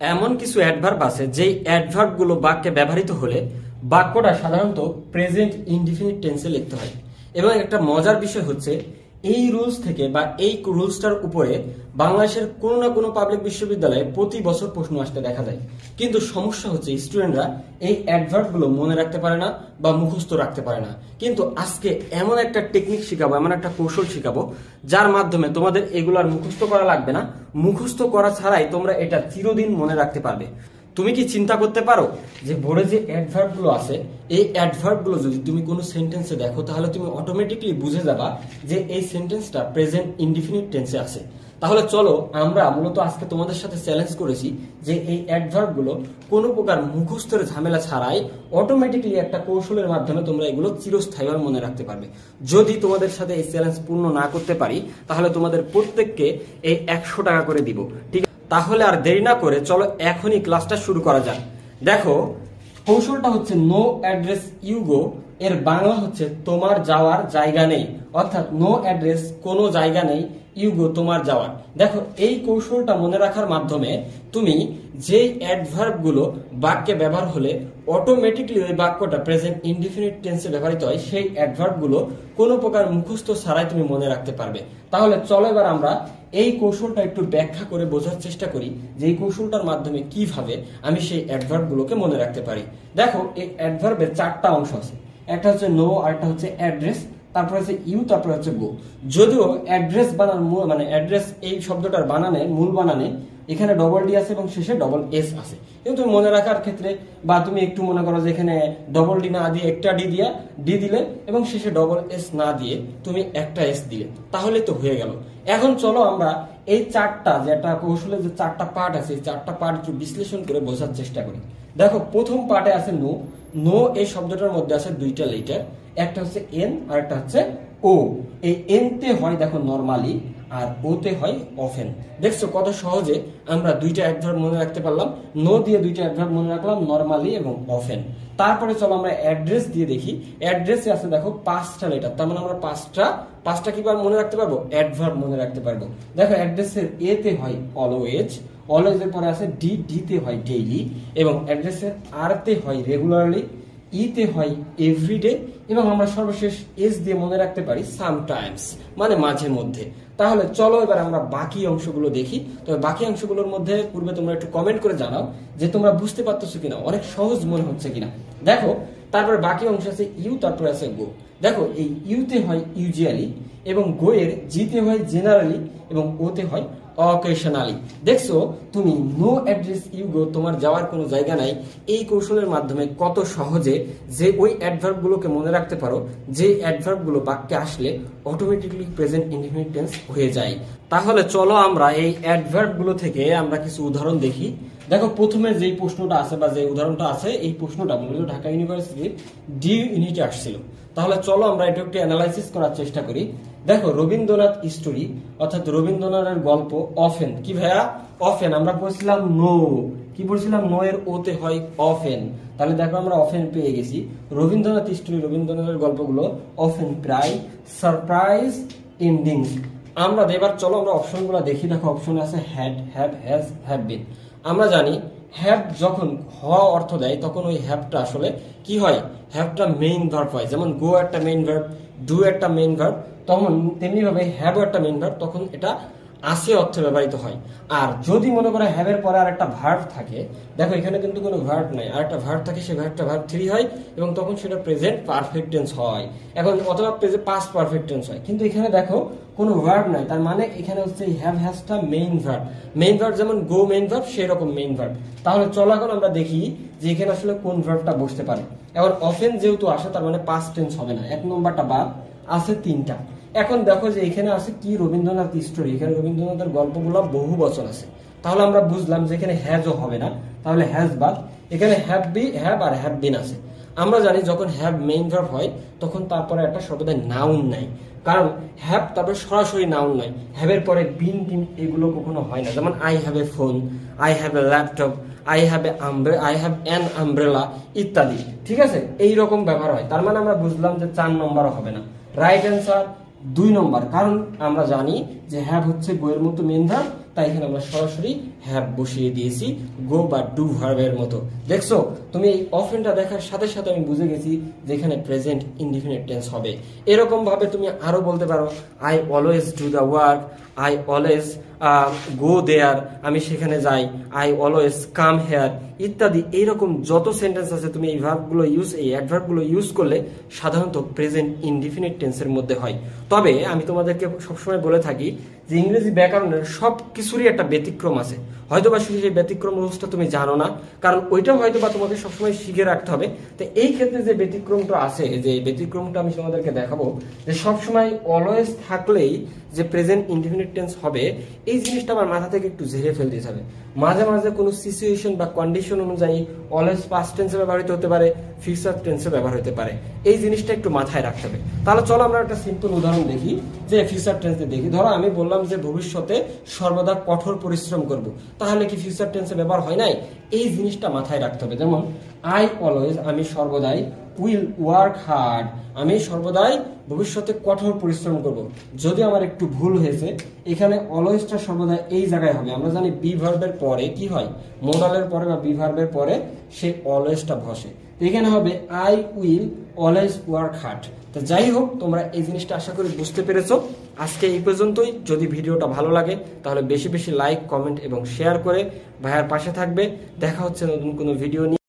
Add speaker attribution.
Speaker 1: এমন কিছু অ্যাডভার্ব আছে যেই অ্যাডভার্ব গুলো বাক্যে ব্যবহৃত হলে বাক্যটা সাধারণত প্রেজেন্ট ইনডিফিনিট টেন্সে লিখতে হয়। এবং একটা মজার বিষয় হচ্ছে এই রুলস থেকে বা এই রুলসটার উপরে বাংলাদেশের কোনো না কোনো পাবলিক বিশ্ববিদ্যালয়ে প্রতি বছর প্রশ্ন আসতে দেখা যায়। কিন্তু সমস্যা হচ্ছে স্টুডেন্টরা এই অ্যাডভার্ব গুলো মনে রাখতে পারে না বা মুখস্থ রাখতে পারে না। কিন্তু আজকে এমন একটা টেকনিক শিখাবো, এমন একটা কৌশল শিখাবো যার মাধ্যমে তোমাদের এগুলো আর মুখস্থ করা লাগবে না। মুখস্থ করা ছাড়াই তোমরা এটা চিরদিন মনে রাখতে পারবে। তুমি কি চিন্তা করতে পারো যে বোর্ডে যে অ্যাডভার্ব গুলো আছে, এই অ্যাডভার্ব গুলো যদি তুমি কোনো সেন্টেন্সে দেখো তাহলে তুমি অটোমেটিকলি বুঝে যাবা যে এই সেন্টেন্সটা প্রেজেন্ট ইনডিফিনিট টেন্সে আছে। তাহলে চলো আমরা মূলত আজকে তোমাদের সাথে চ্যালেঞ্জ করেছি যে এই অ্যাডভার্ব গুলো কোনো প্রকার মুখস্থের ঝামেলা ছাড়াই অটোমেটিকলি একটা কৌশলের মাধ্যমে তোমরা এগুলো চিরস্থায়ী মনে রাখতে পারবে। যদি তোমাদের সাথে এই চ্যালেঞ্জ পূর্ণ না করতে পারি তাহলে তোমাদের প্রত্যেককে এই 100 টাকা করে দিব। ঠিক তাহলে আর দেরি না করে চলো এখনই ক্লাসটা শুরু করা যাক। দেখো, কৌশলটা হচ্ছে নো অ্যাড্রেস ইউ গো, এর বাংলা হচ্ছে তোমার যাওয়ার জায়গা নেই, অর্থাৎ নো অ্যাড্রেস কোনো জায়গা নেই, ইউ গো তোমার যাওয়ার। দেখো, এই কৌশলটা মনে রাখার মাধ্যমে তুমি যেই অ্যাডভার্ব গুলো বাক্যে ব্যবহার হলে অটোমেটিকলি ওই বাক্যটা প্রেজেন্ট ইনডিফিনিট টেন্সে ব্যবহৃত হয় সেই অ্যাডভার্ব গুলো কোনো প্রকার মুখস্থ ছাড়াই তুমি মনে রাখতে পারবে। তাহলে চলো এবার আমরা এই কৌশলটা একটু ব্যাখ্যা করে বোঝার চেষ্টা করি যে এই কৌশলটার মাধ্যমে কিভাবে আমি সেই অ্যাডভার্ব গুলোকে মনে রাখতে পারি। দেখো, এই অ্যাডভার্বের 4টা অংশ আছে। একটা হচ্ছে নো, আরেকটা হচ্ছে অ্যাড্রেস, তারপর হচ্ছে ইউ, তারপর হচ্ছে গো। যদিও অ্যাড্রেস বানান মানে অ্যাড্রেস এই শব্দটার বানানে মূল বানানে এখানে ডবল ডি আছে এবং শেষে ডবল এস আছে, কিন্তু তুমি মনে রাখার ক্ষেত্রে বা তুমি একটু মনে করো যে এখানে ডবল ডি না দিয়ে একটা ডি দিলে এবং শেষে ডবল এস না দিয়ে তুমি একটা এস দিলে তাহলে তো হয়ে গেল। এখন চলো আমরা এই 4টা যেটা কৌশলের যে 4টা পার্ট আছে এই 4টা পার্ট একটু বিশ্লেষণ করে বোঝার চেষ্টা করি। দেখো, প্রথম পার্টে আছে নো। নো এই শব্দটার মধ্যে আছে 2টা লেটার, একটা হচ্ছে এন আর একটা হচ্ছে ও। এই এন তে হয় দেখো নরমালি আর ওতে হয় অফেন। দেখছো কত সহজে আমরা 2টা অ্যাডভার্ব মনে রাখতে পারলাম। নো দিয়ে 2টা অ্যাডভার্ব মনে রাখলাম, নরমালি এবং অফেন। তারপরে চলো আমরা অ্যাড্রেস দিয়ে দেখি। অ্যাড্রেসে আছে দেখো 5টা লেটার, তার মানে আমরা পাঁচটা কিভাবে মনে রাখতে পারবো? অ্যাডভার্ব মনে রাখতে পারবো। দেখো, অ্যাড্রেসের এ তে হয় অলওয়েজ, অলওয়েজের পরে আছে ডি তে হয় ডেইলি, এবং অ্যাড্রেসের আর তে হয় রেগুলারলি, ইতে হয় এভরিডে, এবং আমরা সর্বশেষ এস দিয়ে মনে রাখতে পারি সামটাইমস, মানে মাঝে মধ্যে। তাহলে চলো এবার আমরা বাকি অংশগুলো দেখি। তবে বাকি অংশগুলোর মধ্যে পূর্বে তোমরা একটু কমেন্ট করে জানাও যে তোমরা বুঝতে পারতেছো কিনা, অনেক সহজ মনে হচ্ছে কিনা। দেখো, তারপর বাকি অংশ আছে ইউ, তারপর আছে গো। দেখো, এই ইউতে হয় ইউজুয়ালি, এবং গো এর জিতে হয় জেনারেলি, এবং ওতে হয় অকেশনালি। দেখছো তুমি নো অ্যাড্রেস ইউ গো, তোমার যাওয়ার কোনো জায়গা নাই, এই কৌশলের মাধ্যমে কত সহজে যে ওই অ্যাডভার্ব গুলোকে মনে রাখতে পারো যে অ্যাডভার্ব গুলো বাক্যে আসলে অটোমেটিকলি প্রেজেন্ট ইনডিফিনিট টেন্স হয়ে যায়। তাহলে চলো আমরা এই অ্যাডভার্ব গুলো থেকে আমরা কিছু উদাহরণ দেখি। দেখো, প্রথমে যেই প্রশ্নটা আছে বা যে উদাহরণটা আছে এই প্রশ্নটা মূলত ঢাকা ইউনিভার্সিটির ডি ইউনিটে আসছিল। তাহলে চলো আমরা এটা একটু অ্যানালাইসিস করার চেষ্টা করি। দেখো, রবীন্দ্রনাথ স্টোরি অর্থাৎ রবীন্দ্রনাথের গল্প অফেন। কি ভাইয়া? অফেন। আমরা বলছিলাম নো, কি বলছিলাম? নো এর ওতে হয় অফেন। তাহলে দেখো আমরা অফেন পেয়ে গেছি। রবীন্দ্রনাথ স্টোরি, রবীন্দ্রনাথের গল্পগুলো অফেন, প্রায়, সারপ্রাইজ, এন্ডিং। আমরা এবার চলো আমরা অপশনগুলো দেখি। দেখো, অপশনে আছে had, have, has, have been. আমরা জানি হ্যাভ যখন হ অর্থ দেয় তখন ওই হ্যাভটা আসলে কি হয়? হ্যাভটা মেইন ভার্ব হয়। যেমন গো একটা মেইন ভার্ব, ডু একটা মেইন ভার্ব, তখন তেমনি ভাবে হ্যাভ একটা মেইন ভার্ব, তখন এটা আসে অর্থে ব্যবহৃত হয়। আর যদি মনে করে হ্যাভের পরে আর একটা ভার্ব থাকে, দেখো এখানে কিন্তু কোনো ভার্ব নাই, আর একটা ভার্ব থাকে, সেই ভার্বটা ভার্ব 3 হয় এবং তখন সেটা প্রেজেন্ট পারফেক্ট টেন্স হয়। এখন অথবা পাস্ট পারফেক্ট টেন্স হয়। কিন্তু এখানে দেখো কোনো ভার্ব নাই, তার মানে এখানে হচ্ছে হ্যাভ হ্যাজটা মেইন ভার্ব। মেইন ভার্ব যেমন গো মেইন ভার্ব, সেই রকম মেইন ভার্ব। তাহলে চলো এখন আমরা দেখি যে এখানে আসলে কোন ভার্বটা বসতে পারে। এখন অফেন যেহেতু আসে তার মানে পাস্ট টেন্স হবে না, 1 নম্বরটা বাদ, আছে 3টা। এখন দেখো যে এখানে আছে কি? রবীন্দ্রনাথ স্টোরি। এখানে রবীন্দ্রনাথের গল্পগুলো বহু বচন আছে। তাহলে আমরা বুঝলাম যে এখানে হ্যাজও হবে না, তাহলে হ্যাজ বাদ। এখানে হ্যাভ আর হ্যাভ বিন আছে। আমরা জানি যখন হ্যাভ মেইন ভার্ব হয় তখন তারপরে একটা সর্বদাই নাউন নাই, কারণ হ্যাভ তারপরে সরাসরি নাউন নাই। হ্যাভের পরে বিন টিন এগুলো কখনো হয় না। যেমন I have a phone, I have a laptop, I have an umbrella ইত্যাদি। ঠিক আছে, এইরকম ব্যবহার হয়। তার মানে আমরা বুঝলাম যে 4 নম্বরও হবে না। রাইট অ্যান্সার 2 নম্বর, কারণ আমরা জানি যে হ্যাভ হচ্ছে গোয়ের মতো মেইন ভার্ব, তাই এখানে আমরা সরাসরি হ্যাভ বসিয়ে দিয়েছি গো বা ডু ভার্বের মতো। দেখছো, তুমি এই অফেনটা দেখার সাথে সাথে আমি বুঝে গেছি যেখানে প্রেজেন্ট ইনডিফিনিট টেন্স হবে। এরকম ভাবে তুমি আরো বলতে পারো I always do the work, I always go there, আমি সেখানে যাই, আই অলওয়েজ কাম হেয়ার ইত্যাদি। এইরকম যত সেন্টেন্স আছে তুমি এই ভার্বগুলো এই অ্যাডভার্বগুলো ইউজ করলে সাধারণত প্রেজেন্ট ইনডিফিনিট টেন্সের মধ্যে হয়। তবে আমি তোমাদেরকে সবসময় বলে থাকি যে ইংরেজি ব্যাকরণের সব কিছুরই একটা ব্যতিক্রম আছে। হয়তোবা সেই ব্যতিক্রম রুলসটা তুমি জানো না, কারণ ওইটাও হয়তোবা তোমাকে সবসময় শিখে রাখতে হবে। তো এই ক্ষেত্রে যে ব্যতিক্রমটা আছে, যে ব্যতিক্রমটা আমি তোমাদেরকে দেখাবো, যে সবসময় অলওয়েজ থাকলেই যে প্রেজেন্ট ইনডিফিনিট টেন্স হবে, এই জিনিসটা আমার মাথা থেকে একটু ঝেড়ে ফেলতে হবে। মাঝে মাঝে কোনো সিচুয়েশন বা কন্ডিশন অনুযায়ী অলওয়েজ পাস্ট টেন্সে ব্যবহৃত হতে পারে, ফিউচার টেন্সে ব্যবহার হতে পারে। এই জিনিসটা একটু মাথায় রাখতে হবে। তাহলে চলো আমরা একটা সিম্পল উদাহরণ দেখি, যে ফিউচার টেন্সে দেখি। ধরো আমি বললাম যে ভবিষ্যতে সর্বদা কঠোর পরিশ্রম করব, তাহলে কি ফিউচার টেন্সে ব্যবহার হয় নাই? এই জিনিসটা মাথায় রাখতে হবে। যেমন আই অলওয়েজ, আমি সর্বদাই, উইল ওয়ার্ক হার্ড, আমি সর্বদাই ভবিষ্যতে কঠোর পরিশ্রম করব। যদি আমার একটু ভুল হয়েছে, এখানে অলওয়েজটা সর্বদা এই জায়গায় হবে। আমরা জানি বি ভার্বের পরে কি হয়, মোডালের পরে বা বি ভার্বের পরে সে অলওয়েজটা বসে। এখানে হবে I will always work hard. তো যাই হোক, তোমরা এই জিনিসটা আশা করি বুঝতে পেরেছো। আজকে এই পর্যন্তই। যদি ভিডিওটা ভালো লাগে তাহলে বেশি বেশি লাইক, কমেন্ট এবং শেয়ার করে ভাইয়ার পাশে থাকবে। দেখা হচ্ছে নতুন কোনো ভিডিও নিয়ে।